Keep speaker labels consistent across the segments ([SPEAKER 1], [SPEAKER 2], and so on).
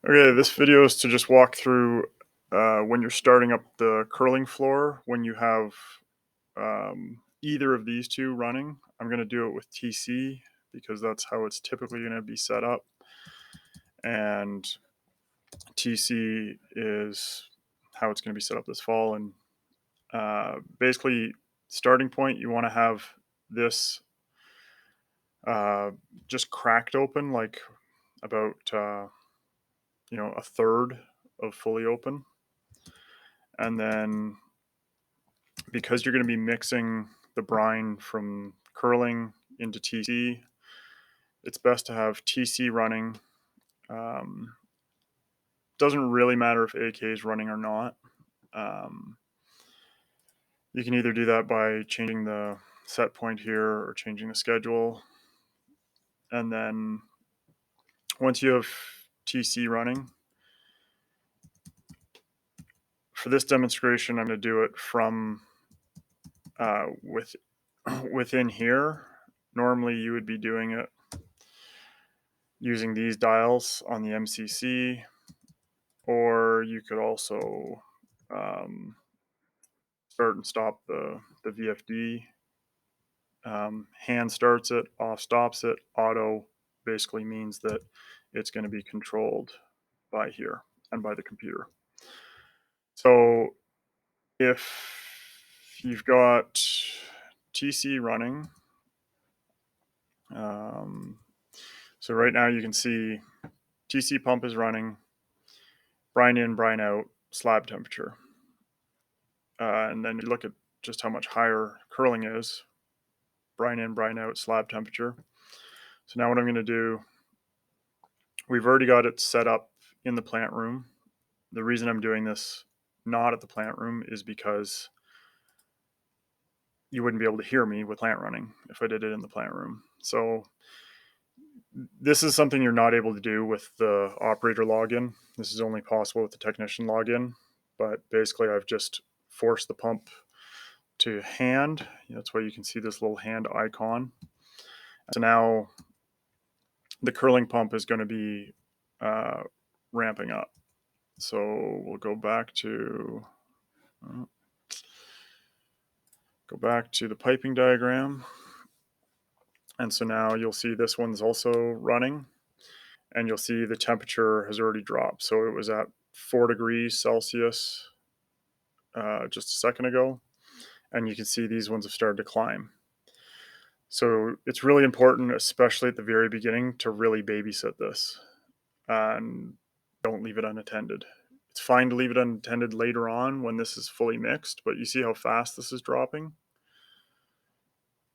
[SPEAKER 1] Okay, this video is to just walk through when you're starting up the curling floor, when you have either of these two running. I'm going to do it with TC because that's how it's typically going to be set up. And TC is how it's going to be set up this fall. And basically, starting point, you want to have this uh, just cracked open, like about, a third of fully open. And then because you're going to be mixing the brine from curling into TC, it's best to have TC running. Um, doesn't really matter if AK is running or not. Um, you can either do that by changing the set point here or changing the schedule. And then once you have TC running, for this demonstration, I'm going to do it from within here. Normally, you would be doing it using these dials on the MCC, or you could also start and stop the VFD. Hand starts it, off stops it. Auto basically means that it's going to be controlled by here and by the computer. So if you've got TC running, so right now you can see TC pump is running, brine in, brine out, slab temperature. And then you look at just how much higher curling is, brine in, brine out, slab temperature. So now what I'm going to do, we've already got it set up in the plant room. The reason I'm doing this not at the plant room is because you wouldn't be able to hear me with plant running if I did it in the plant room. So this is something you're not able to do with the operator login. This is only possible with the technician login. But basically, I've just forced the pump to hand. That's why you can see this little hand icon. So now the curling pump is going to be ramping up. So we'll go back to the piping diagram. And so now you'll see this one's also running, and you'll see the temperature has already dropped. So it was at 4 degrees Celsius just a second ago, and you can see these ones have started to climb. So it's really important, especially at the very beginning, to really babysit this and don't leave it unattended. It's fine to leave it unattended later on when this is fully mixed, but you see how fast this is dropping?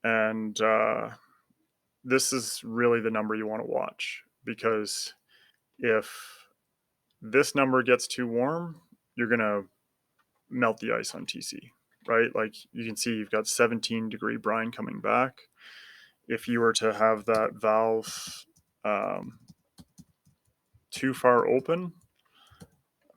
[SPEAKER 1] And this is really the number you want to watch, because if this number gets too warm, you're going to melt the ice on TC, right? Like you can see you've got 17-degree brine coming back. If you were to have that valve too far open,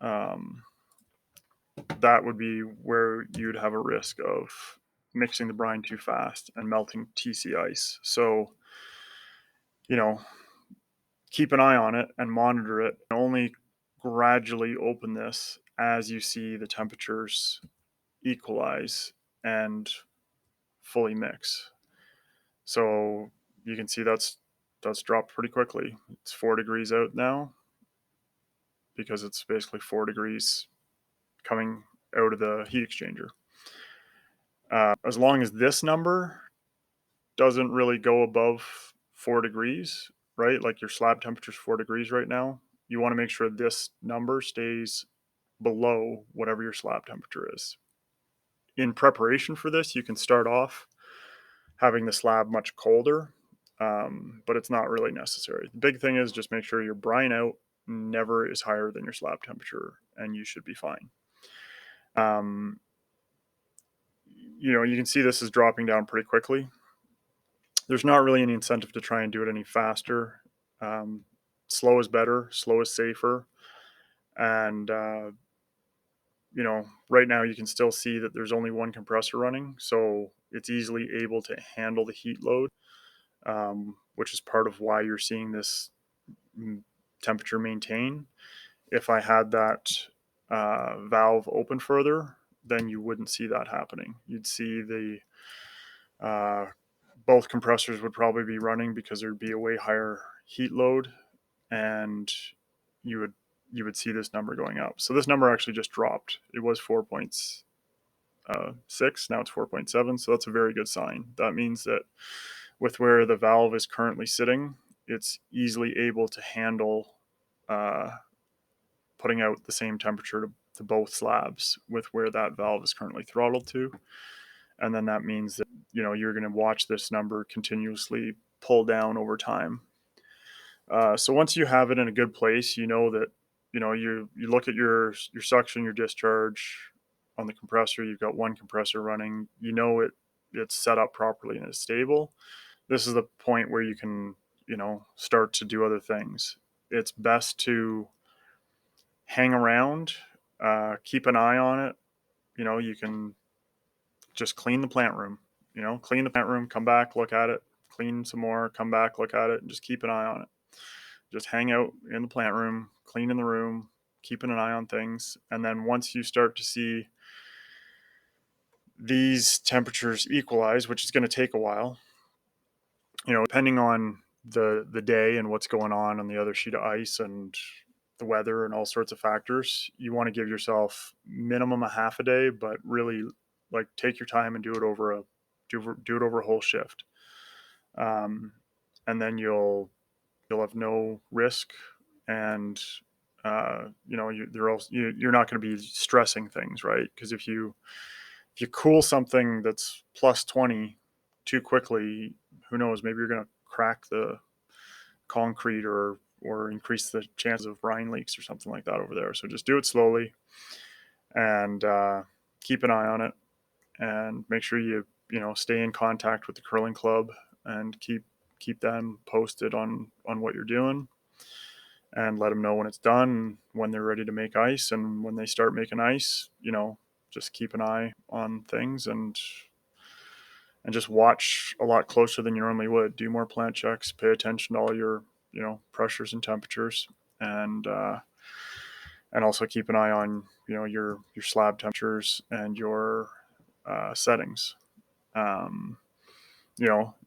[SPEAKER 1] that would be where you'd have a risk of mixing the brine too fast and melting TC ice. So, keep an eye on it and monitor it. Only gradually open this as you see the temperatures equalize and fully mix. So you can see that's dropped pretty quickly. It's 4 degrees out now because it's basically 4 degrees coming out of the heat exchanger. As long as this number doesn't really go above 4 degrees, right? Like your slab temperature is 4 degrees right now. You want to make sure this number stays below whatever your slab temperature is. In preparation for this, you can start off having the slab much colder, but it's not really necessary. The big thing is just make sure your brine out never is higher than your slab temperature, and you should be fine. You can see this is dropping down pretty quickly. There's not really any incentive to try and do it any faster. Slow is better, slow is safer. And, right now you can still see that there's only one compressor running, so it's easily able to handle the heat load, which is part of why you're seeing this temperature maintain. If I had that valve open further, then you wouldn't see that happening. You'd see the both compressors would probably be running because there'd be a way higher heat load, and you would see this number going up. So this number actually just dropped. It was 4.6, now it's 4.7. So that's a very good sign. That means that with where the valve is currently sitting, it's easily able to handle putting out the same temperature to both slabs with where that valve is currently throttled to. And then that means that, you're going to watch this number continuously pull down over time. So once you have it in a good place, you know that, you look at your suction, your discharge on the compressor. You've got one compressor running. It's set up properly and it's stable. This is the point where you can, start to do other things. It's best to hang around, keep an eye on it. You can just clean the plant room. Clean the plant room, come back, look at it, clean some more, come back, look at it, and just keep an eye on it. Just hang out in the plant room, clean in the room, keeping an eye on things. And then once you start to see these temperatures equalize, which is going to take a while, depending on the day and what's going on the other sheet of ice and the weather and all sorts of factors, you want to give yourself minimum a half a day, but really like take your time and do it over a whole shift. And then you'll have no risk, and you're not going to be stressing things, right? Because if you cool something that's plus 20 too quickly, who knows, maybe you're going to crack the concrete or increase the chances of brine leaks or something like that over there. So just do it slowly and keep an eye on it, and make sure you stay in contact with the curling club and keep them posted on what you're doing, and let them know when it's done, when they're ready to make ice. And when they start making ice, just keep an eye on things and just watch a lot closer than you normally would. Do more plant checks, pay attention to all your, pressures and temperatures, and also keep an eye on, your slab temperatures and your settings.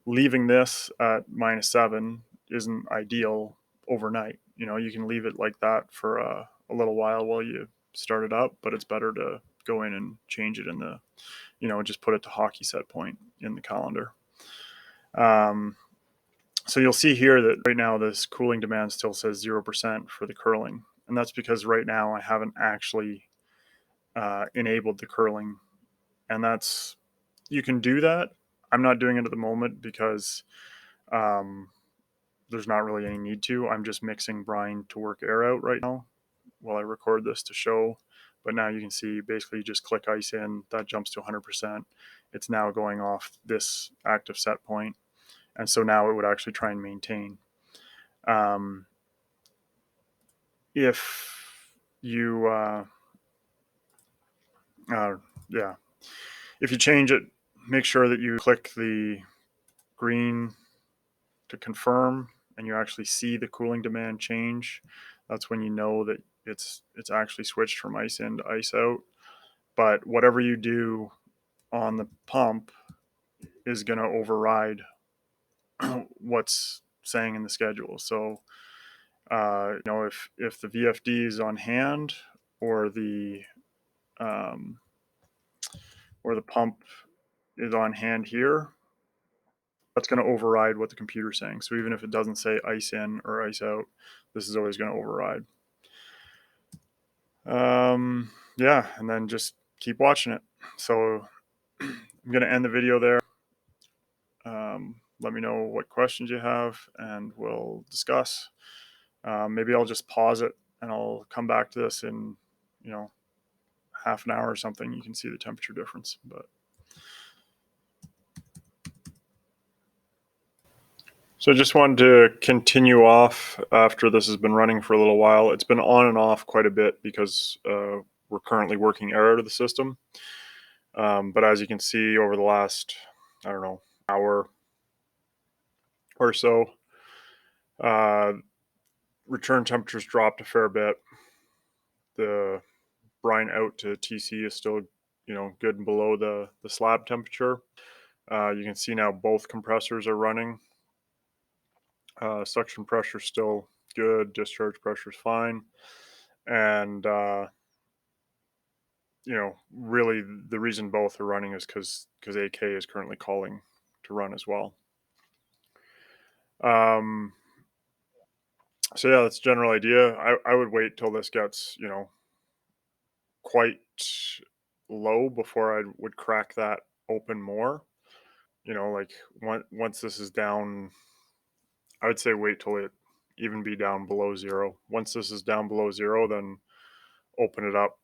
[SPEAKER 1] Leaving this at -7 isn't ideal overnight. You can leave it like that for a little while you start it up, but it's better to go in and change it in the, just put it to hockey set point in the calendar. So you'll see here that right now this cooling demand still says 0% for the curling. And that's because right now I haven't actually enabled the curling. And you can do that. I'm not doing it at the moment because there's not really any need to. I'm just mixing brine to work air out right now while I record this to show. But now you can see basically you just click ice in, that jumps to 100%. It's now going off this active set point. And so now it would actually try and maintain. If you, if you change it, make sure that you click the green to confirm and you actually see the cooling demand change. That's when you know that it's actually switched from ice in to ice out. But whatever you do on the pump is going to override what's saying in the schedule. So, if the VFD is on hand or the pump is on hand here, that's going to override what the computer's saying. So even if it doesn't say ice in or ice out, this is always going to override. And then just keep watching it. So I'm going to end the video there. Let me know what questions you have and we'll discuss. Maybe I'll just pause it and I'll come back to this in, half an hour or something. You can see the temperature difference. So I just wanted to continue off after this has been running for a little while. It's been on and off quite a bit because we're currently working air out of the system. But as you can see over the last, hour or so, return temperatures dropped a fair bit. the brine out to TC is still, good and below the slab temperature. You can see now both compressors are running. Suction pressure still good. Discharge pressure is fine. And really the reason both are running is because AK is currently calling to run as well. Um, so yeah, that's the general idea. I would wait till this gets quite low before I would crack that open more. Like once this is down, I would say wait till it even be down below zero. Once this is down below zero, then open it up,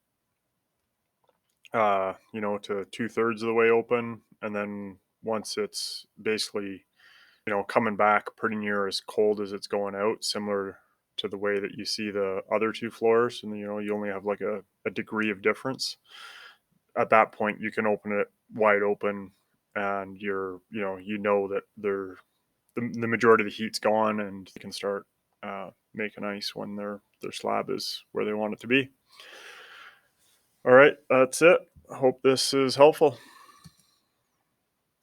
[SPEAKER 1] to 2/3 of the way open, and then once it's basically coming back pretty near as cold as it's going out, similar to the way that you see the other two floors, and you only have like a degree of difference. At that point, you can open it wide open, and that the majority of the heat's gone, and you can start making ice when their slab is where they want it to be. All right, that's it. Hope this is helpful.